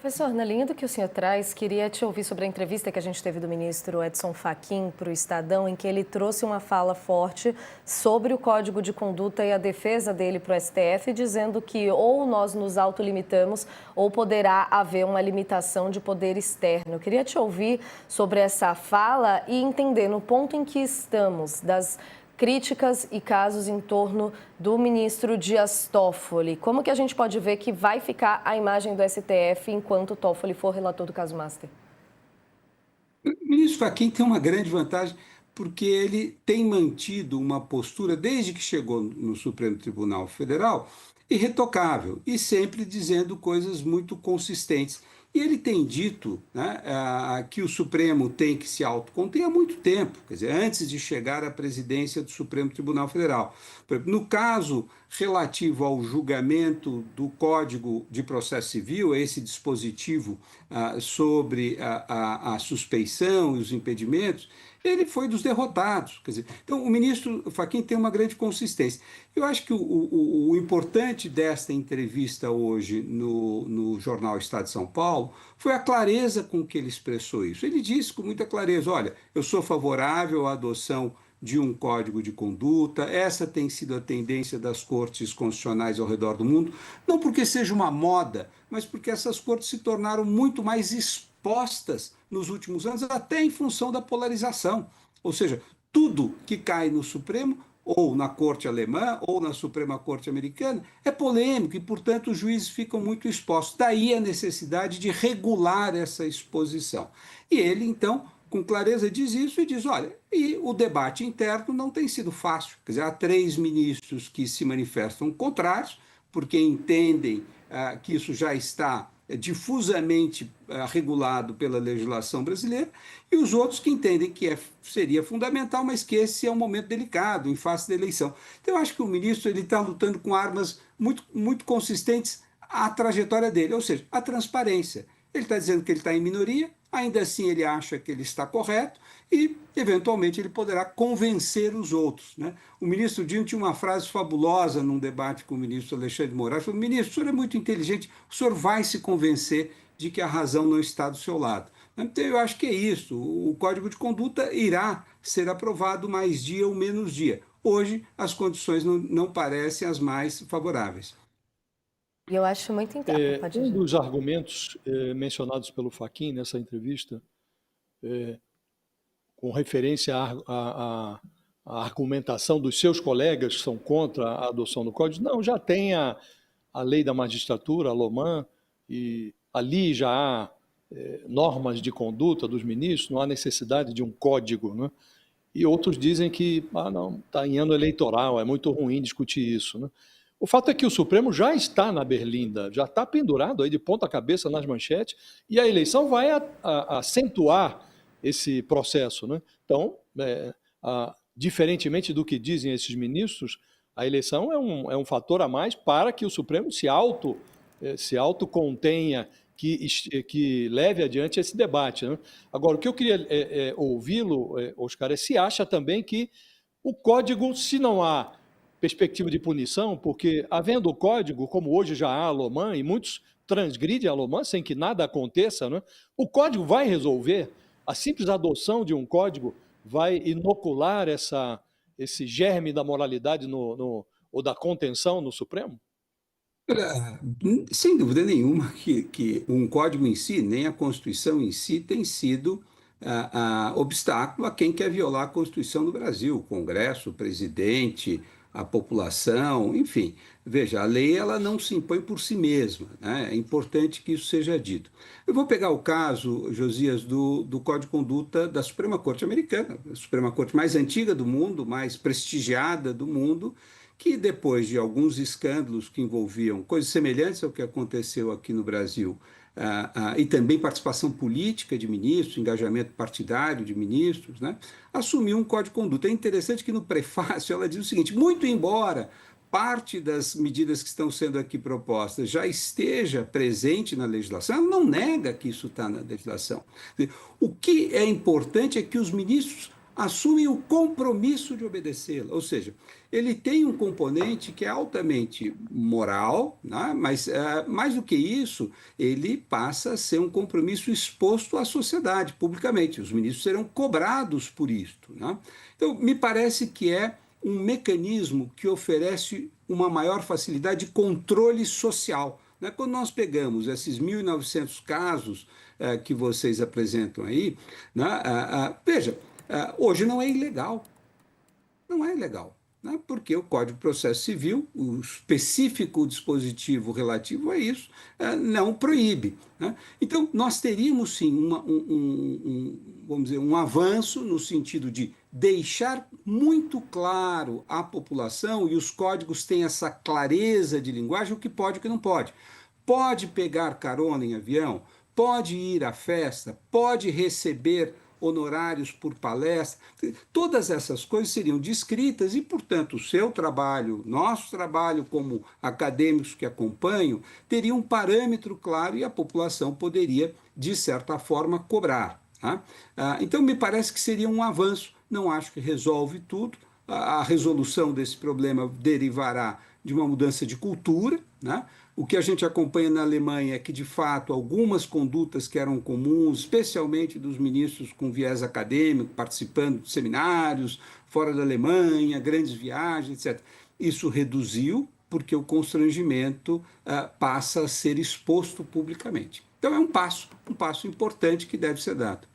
Professor, na linha do que o senhor traz, queria te ouvir sobre a entrevista que a gente teve do ministro Edson Fachin para o Estadão, em que ele trouxe uma fala forte sobre o Código de Conduta e a defesa dele para o STF, dizendo que ou nós nos autolimitamos ou poderá haver uma limitação de poder externo. Eu queria te ouvir sobre essa fala e entender no ponto em que estamos das críticas e casos em torno do ministro Dias Toffoli. Como que a gente pode ver que vai ficar a imagem do STF enquanto Toffoli for relator do caso Master? O ministro Fachin tem uma grande vantagem porque ele tem mantido uma postura, desde que chegou no Supremo Tribunal Federal, irretocável e sempre dizendo coisas muito consistentes. E ele tem dito, né, que o Supremo tem que se autoconter há muito tempo, quer dizer, antes de chegar à presidência do Supremo Tribunal Federal. No caso relativo ao julgamento do Código de Processo Civil, esse dispositivo sobre a suspeição e os impedimentos, ele foi dos derrotados. Quer dizer, então, o ministro Fachin tem uma grande consistência. Eu acho que o importante desta entrevista hoje no jornal Estado de São Paulo foi a clareza com que ele expressou isso. Ele disse com muita clareza: olha, eu sou favorável à adoção de um código de conduta, essa tem sido a tendência das cortes constitucionais ao redor do mundo, não porque seja uma moda, mas porque essas cortes se tornaram muito mais expostas nos últimos anos, até em função da polarização. Ou seja, tudo que cai no Supremo, ou na Corte Alemã, ou na Suprema Corte Americana, é polêmico e, portanto, os juízes ficam muito expostos. Daí a necessidade de regular essa exposição. E ele, então, com clareza diz isso e diz: olha, e o debate interno não tem sido fácil. Quer dizer, há 3 ministros que se manifestam contrários, porque entendem que isso já está difusamente regulado pela legislação brasileira, e os outros que entendem que seria fundamental, mas que esse é um momento delicado, em face da eleição. Então, eu acho que o ministro está lutando com armas muito consistentes à trajetória dele, ou seja, a transparência. Ele está dizendo que ele está em minoria, ainda assim ele acha que ele está correto e, eventualmente, ele poderá convencer os outros. Né? O ministro Dino tinha uma frase fabulosa num debate com o ministro Alexandre de Moraes: falou: ministro, o senhor é muito inteligente, o senhor vai se convencer de que a razão não está do seu lado. Então, eu acho que é isso. O Código de Conduta irá ser aprovado mais dia ou menos dia. Hoje, as condições não parecem as mais favoráveis. E eu acho muito pode Um ir. dos argumentos mencionados pelo Fachin nessa entrevista, com referência à argumentação dos seus colegas que são contra a adoção do Código, não, já tem a lei da magistratura, a LOMAN, e ali já há normas de conduta dos ministros, não há necessidade de um código, né? E outros dizem que não, está em ano eleitoral, é muito ruim discutir isso, né? O fato é que o Supremo já está na berlinda, já está pendurado aí de ponta cabeça nas manchetes, e a eleição vai acentuar esse processo, né? Então, diferentemente do que dizem esses ministros, a eleição é um fator a mais para que o Supremo se autocontenha, que leve adiante esse debate, né? Agora, o que eu queria ouvi-lo, Oscar, é se acha também que o código, se não há perspectiva de punição, porque havendo o código, como hoje já há a LOMAN, e muitos transgridem a LOMAN sem que nada aconteça, né? O código vai resolver, a simples adoção de um código vai inocular esse germe da moralidade ou da contenção no Supremo? Sem dúvida nenhuma que um código em si, nem a Constituição em si, tem sido obstáculo a quem quer violar a Constituição do Brasil, o Congresso, o presidente, a população, enfim. Veja, a lei ela não se impõe por si mesma, né? É importante que isso seja dito. Eu vou pegar o caso, Josias, do Código de Conduta da Suprema Corte Americana, a Suprema Corte mais antiga do mundo, mais prestigiada do mundo, que depois de alguns escândalos que envolviam coisas semelhantes ao que aconteceu aqui no Brasil, e também participação política de ministros, engajamento partidário de ministros, né, assumiu um código de conduta. É interessante que no prefácio ela diz o seguinte: muito embora parte das medidas que estão sendo aqui propostas já esteja presente na legislação, ela não nega que isso está na legislação. O que é importante é que os ministros assumem o compromisso de obedecê-la. Ou seja, ele tem um componente que é altamente moral, né? Mas, mais do que isso, ele passa a ser um compromisso exposto à sociedade, publicamente. Os ministros serão cobrados por isto, né? Então, me parece que é um mecanismo que oferece uma maior facilidade de controle social. Né? Quando nós pegamos esses 1.900 casos que vocês apresentam aí, né? Veja, hoje não é ilegal. Não é ilegal, né? Porque o Código de Processo Civil, o específico dispositivo relativo a isso, não proíbe. Né? Então, nós teríamos sim vamos dizer, um avanço no sentido de deixar muito claro à população, e os códigos têm essa clareza de linguagem, o que pode e o que não pode. Pode pegar carona em avião, pode ir à festa, pode receber honorários por palestra, todas essas coisas seriam descritas e, portanto, o seu trabalho, nosso trabalho como acadêmicos que acompanham, teria um parâmetro claro e a população poderia, de certa forma, cobrar. Tá? Então, me parece que seria um avanço, não acho que resolve tudo, a resolução desse problema derivará de uma mudança de cultura, né? O que a gente acompanha na Alemanha é que, de fato, algumas condutas que eram comuns, especialmente dos ministros com viés acadêmico, participando de seminários fora da Alemanha, grandes viagens, etc., isso reduziu porque o constrangimento passa a ser exposto publicamente. Então, é um passo importante que deve ser dado.